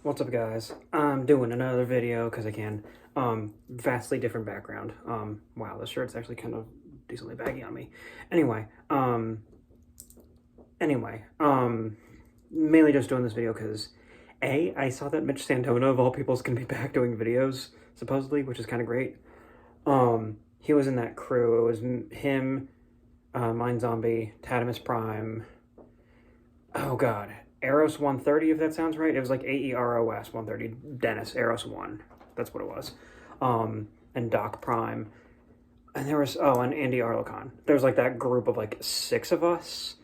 What's up, guys? I'm doing another video because I can. Vastly different background. Wow, this shirt's actually kind of decently baggy on me. Anyway, mainly just doing this video because I saw that Mitch Santona of all people is gonna be back doing videos supposedly, which is kind of great. He was in that crew. It was him, Mind Zombie, Tadimus Prime. Oh God. Eros 130, if that sounds right. It was like AEROS 130. Dennis, Eros 1. That's what it was. And Doc Prime. And there was, and Andy Arlecon. There was like that group of like 6 of us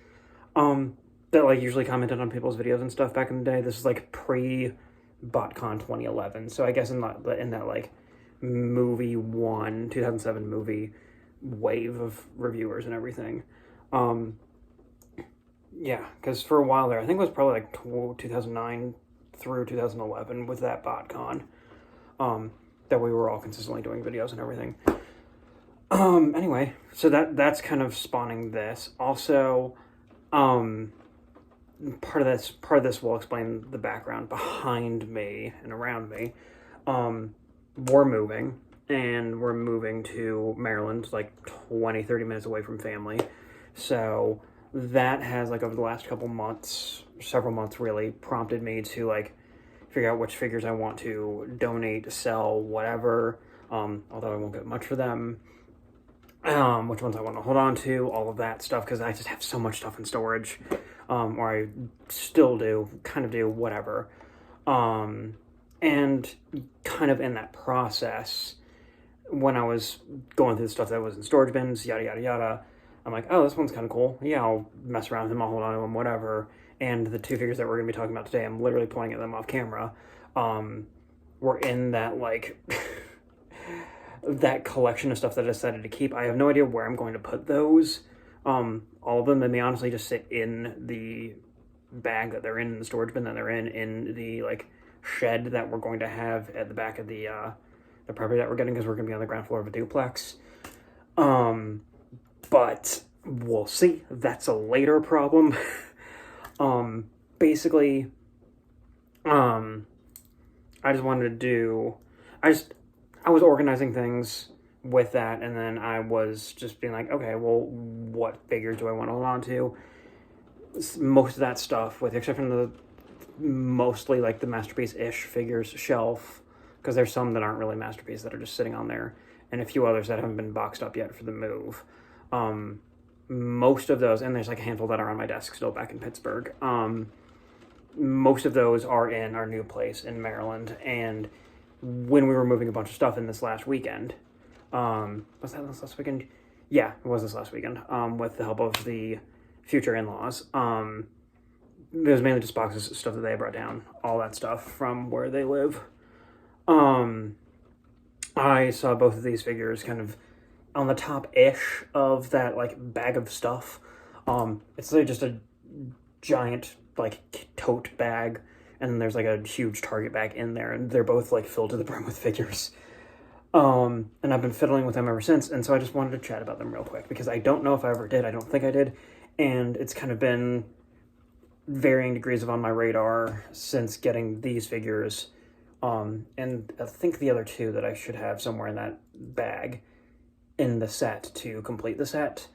that like usually commented on people's videos and stuff back in the day. This is like pre-BotCon 2011. So I guess in that like movie 2007 movie wave of reviewers and everything. Yeah, because for a while there, I think it was probably like 2009 through 2011 with that BotCon, that we were all consistently doing videos and everything. Anyway, so that's kind of spawning this. Also, part of this will explain the background behind me and around me. We're moving, and we're moving to Maryland, like 20, 30 minutes away from family. So that has, like, over the last couple months, several months really, prompted me to like figure out which figures I want to donate, sell, whatever, although I won't get much for them, which ones I want to hold on to, all of that stuff, because I just have so much stuff in storage, or I still do, kind of do, whatever, and kind of in that process, when I was going through the stuff that was in storage bins, yada yada yada, I'm like, oh, this one's kind of cool. Yeah, I'll mess around with him. I'll hold on to him, whatever. And the 2 figures that we're going to be talking about today, I'm literally pointing at them off camera. We're in that, like, that collection of stuff that I decided to keep. I have no idea where I'm going to put those. All of them, and they honestly just sit in the bag that they're in the storage bin that they're in the, like, shed that we're going to have at the back of the property that we're getting, because we're going to be on the ground floor of a duplex. But we'll see. That's a later problem. Basically, I just wanted to do, I was organizing things with that, and then I was just being like, okay, well, what figures do I want to hold on to? Most of that stuff, with the exception of mostly like the Masterpiece-ish figures shelf, because there's some that aren't really Masterpiece that are just sitting on there, and a few others that haven't been boxed up yet for the move. Most of those, and there's like a handful that are on my desk still back in Pittsburgh. Most of those are in our new place in Maryland. And when we were moving a bunch of stuff in this last weekend, was that this last weekend? Yeah, it was this last weekend. With the help of the future in-laws. It was mainly just boxes of stuff that they brought down, all that stuff from where they live. I saw both of these figures kind of on the top-ish of that, like, bag of stuff. It's like just a giant, like, tote bag, and then there's, like, a huge Target bag in there, and they're both, like, filled to the brim with figures. And I've been fiddling with them ever since, and so I just wanted to chat about them real quick, because I don't know if I ever did. I don't think I did, and it's kind of been varying degrees of on my radar since getting these figures, and I think the other 2 that I should have somewhere in that bag in the set to complete the set,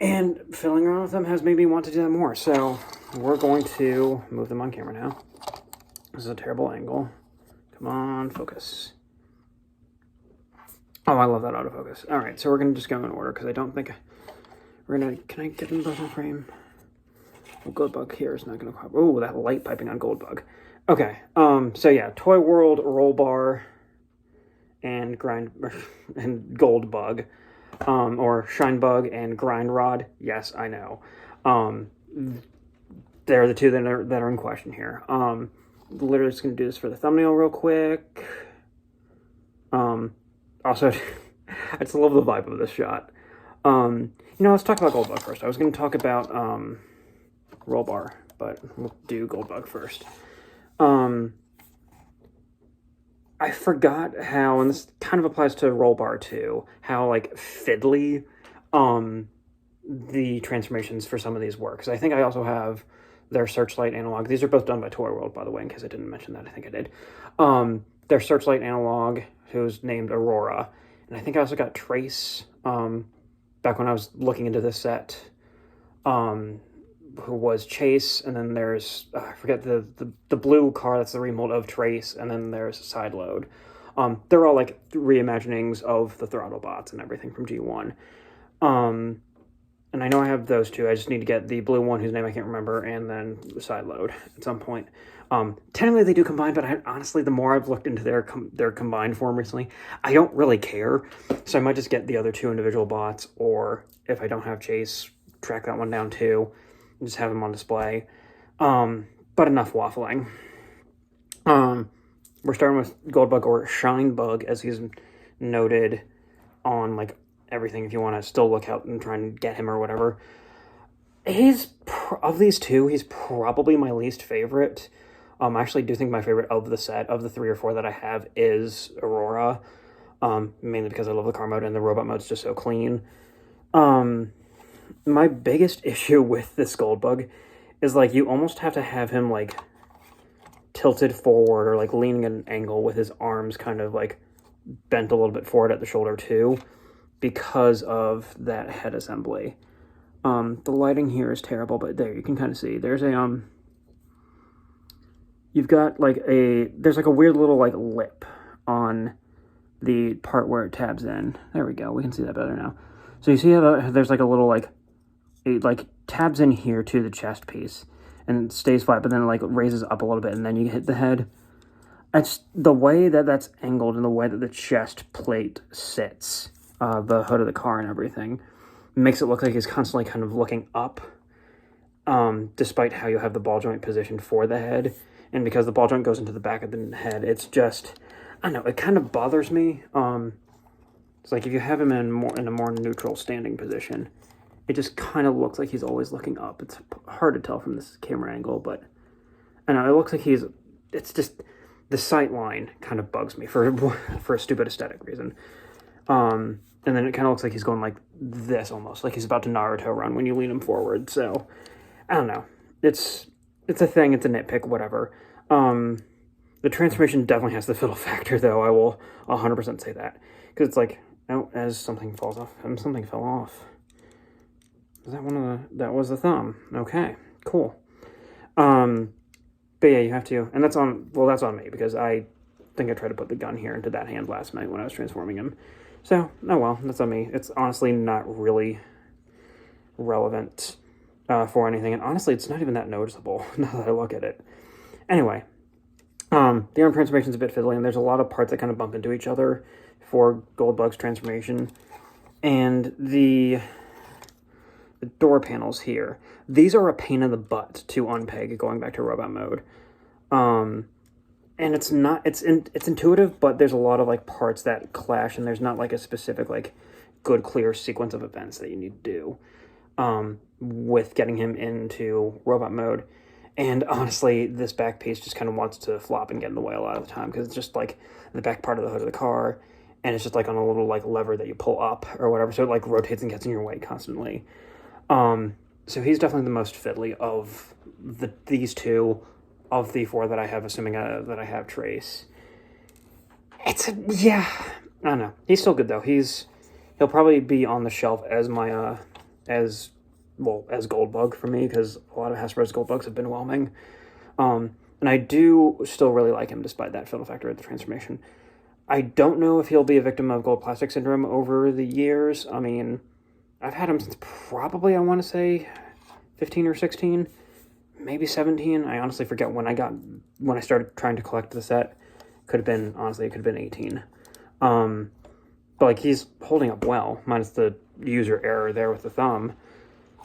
and fiddling around with them has made me want to do that more. So we're going to move them on camera now. This is a terrible angle. Come on, focus. Oh, I love that autofocus. All right, so we're gonna just go in order, because I don't think we're gonna, can I get them both in frame? Well, Goldbug here is not gonna, oh, that light piping on Goldbug. Okay, so yeah, Toyworld Rollbar and Goldbug, or Shinebug and Grind Rod. Yes, I know. They're the 2 that are in question here. Literally just gonna do this for the thumbnail real quick. Also, I just love the vibe of this shot. Let's talk about Goldbug first. I was gonna talk about Rollbar, but we'll do Goldbug first. I forgot how, and this kind of applies to Rollbar too, how, like, fiddly the transformations for some of these work. Because I think I also have their Searchlight analog. These are both done by Toyworld, by the way, in case I didn't mention that. I think I did. Their Searchlight analog, who's named Aurora. And I think I also got Trace, back when I was looking into this set, who was Chase, and then there's, I forget the blue car that's the remold of Trace, and then there's Side Load. They're all like reimaginings of the throttle bots and everything from G1. And I know I have those two. I just need to get the blue one, whose name I can't remember, and then the Side Load at some point. Technically they do combine, but honestly, the more I've looked into their combined form recently, I don't really care. So I might just get the other two individual bots, or if I don't have Chase, track that one down too, and just have them on display. But enough waffling. We're starting with Goldbug, or Shinebug, as he's noted on like everything, if you want to still look out and try and get him or whatever. Of these two, he's probably my least favorite. I actually do think my favorite of the set, of the 3 or 4 that I have, is Aurora. Mainly because I love the car mode, and the robot mode's just so clean. My biggest issue with this Goldbug is, like, you almost have to have him, like, tilted forward or, like, leaning at an angle with his arms kind of, like, bent a little bit forward at the shoulder, too, because of that head assembly. The lighting here is terrible, but there, you can kind of see. There's a, you've got, like, there's, like, a weird little, like, lip on the part where it tabs in. There we go. We can see that better now. So you see how there's, like, a little, like, it, like, tabs in here to the chest piece, and it stays flat, but then it, like, raises up a little bit, and then you hit the head. It's the way that that's angled and the way that the chest plate sits, the hood of the car and everything, makes it look like he's constantly kind of looking up, despite how you have the ball joint positioned for the head. And because the ball joint goes into the back of the head, it's just, I don't know, it kind of bothers me. It's like if you have him in a more neutral standing position, it just kind of looks like he's always looking up. It's hard to tell from this camera angle, but I know it looks like it's just, the sight line kind of bugs me for a stupid aesthetic reason. And then it kind of looks like he's going like this almost, like he's about to Naruto run when you lean him forward. So, I don't know. It's a thing, it's a nitpick, whatever. The transformation definitely has the fiddle factor, though. I will 100% say that. Because it's like, oh, as something falls off, something fell off. Was that that was the thumb. Okay, cool. But yeah, you have to, and that's on me, because I think I tried to put the gun here into that hand last night when I was transforming him. So, oh well, that's on me. It's honestly not really relevant for anything, and honestly, it's not even that noticeable now that I look at it. Anyway, the arm transformation is a bit fiddly, and there's a lot of parts that kind of bump into each other for Goldbug's transformation. And the door panels here, these are a pain in the butt to unpeg going back to robot mode. And it's intuitive, but there's a lot of like parts that clash, and there's not like a specific like good clear sequence of events that you need to do with getting him into robot mode. And honestly, this back piece just kind of wants to flop and get in the way a lot of the time, because it's just like the back part of the hood of the car, and it's just like on a little like lever that you pull up or whatever, so it like rotates and gets in your way constantly. So he's definitely the most fiddly of these two, of the 4 that I have, assuming that I have Trace. Yeah, I don't know. He's still good though. He'll probably be on the shelf as my as Goldbug for me, because a lot of Hasbro's Goldbugs have been whelming. And I do still really like him despite that fiddle factor at the transformation. I don't know if he'll be a victim of gold plastic syndrome over the years. I mean, I've had him since probably, I want to say, 15 or 16, maybe 17. I honestly forget when I started trying to collect the set. It could have been 18. But like, he's holding up well, minus the user error there with the thumb.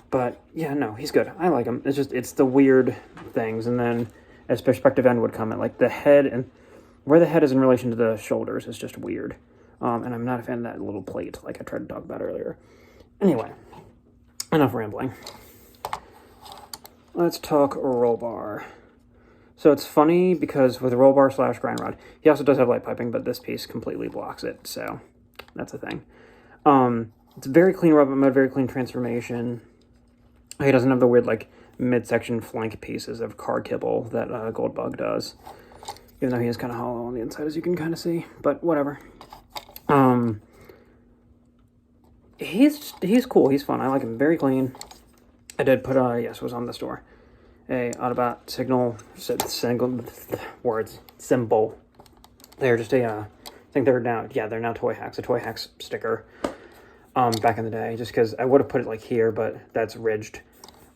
But yeah, no, he's good. I like him. It's the weird things. And then as perspective end would come at, like the head, and where the head is in relation to the shoulders is just weird. And I'm not a fan of that little plate like I tried to talk about earlier. Anyway, enough rambling. Let's talk Rollbar. So it's funny because with Rollbar / grind rod, he also does have light piping, but this piece completely blocks it, so that's a thing. It's very clean robot mode, very clean transformation. He doesn't have the weird like midsection flank pieces of car kibble that Goldbug does. Even though he is kind of hollow on the inside, as you can kind of see. But whatever. He's cool. He's fun. I like him. Very clean. I did put yes, it was on the store. A Autobot symbol. They're just I think they're now Toy Hacks, a Toy Hacks sticker. Back in the day, just because I would have put it like here, but that's ridged.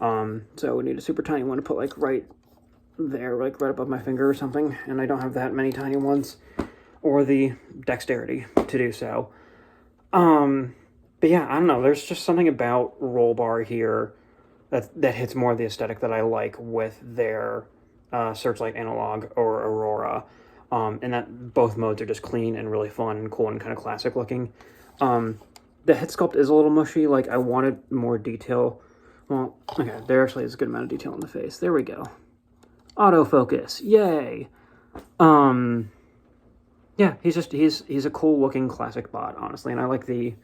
So we need a super tiny one to put like right there, like right above my finger or something, and I don't have that many tiny ones, or the dexterity to do so. But yeah, I don't know, there's just something about Rollbar here that hits more of the aesthetic that I like with their Searchlight Analog or Aurora, and that both modes are just clean and really fun and cool and kind of classic looking. The head sculpt is a little mushy, like I wanted more detail. Well, okay, there actually is a good amount of detail on the face. There we go. Autofocus, yay! Yeah, he's a cool looking classic bot, honestly, and I like the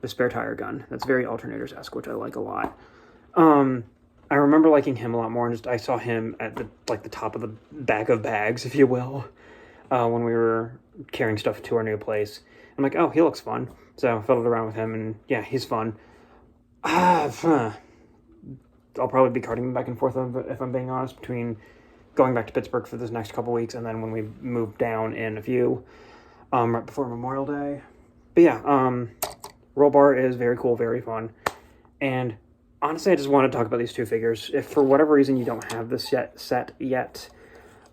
spare tire gun. That's very Alternators-esque, which I like a lot. I remember liking him a lot more, and I saw him at the top of the bag of bags, if you will, when we were carrying stuff to our new place. I'm like, oh, he looks fun. So I fiddled around with him, and yeah, he's fun. I'll probably be carting him back and forth, if I'm being honest, between going back to Pittsburgh for this next couple weeks, and then when we move down in a few, right before Memorial Day. But yeah, Rollbar is very cool, very fun. And honestly, I just want to talk about these two figures. If for whatever reason you don't have this set yet,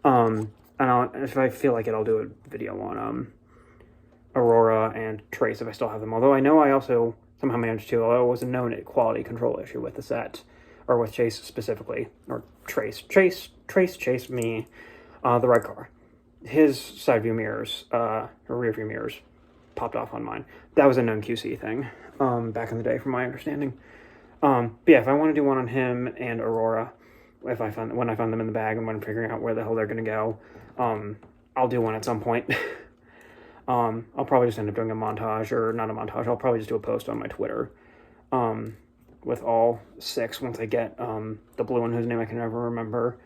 and if I feel like it, I'll do a video on Aurora and Trace if I still have them. Although I know I also somehow managed to, although it was a known quality control issue with the set, or with Chase specifically, or Chase me, the red car. His side view mirrors, or rear view mirrors, popped off on mine. That was a known QC thing, back in the day, from my understanding. But yeah, if I want to do one on him and Aurora, when I find them in the bag and when I'm figuring out where the hell they're gonna go, I'll do one at some point. I'll probably just end up doing a montage, or not a montage, I'll probably just do a post on my Twitter, with all 6 once I get, the blue one whose name I can never remember,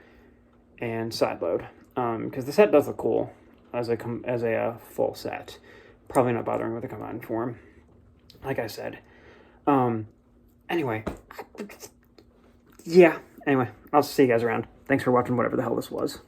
and Sideload, because the set does look cool as a full set. Probably not bothering with the combined form, like I said. Anyway, yeah, I'll see you guys around. Thanks for watching whatever the hell this was.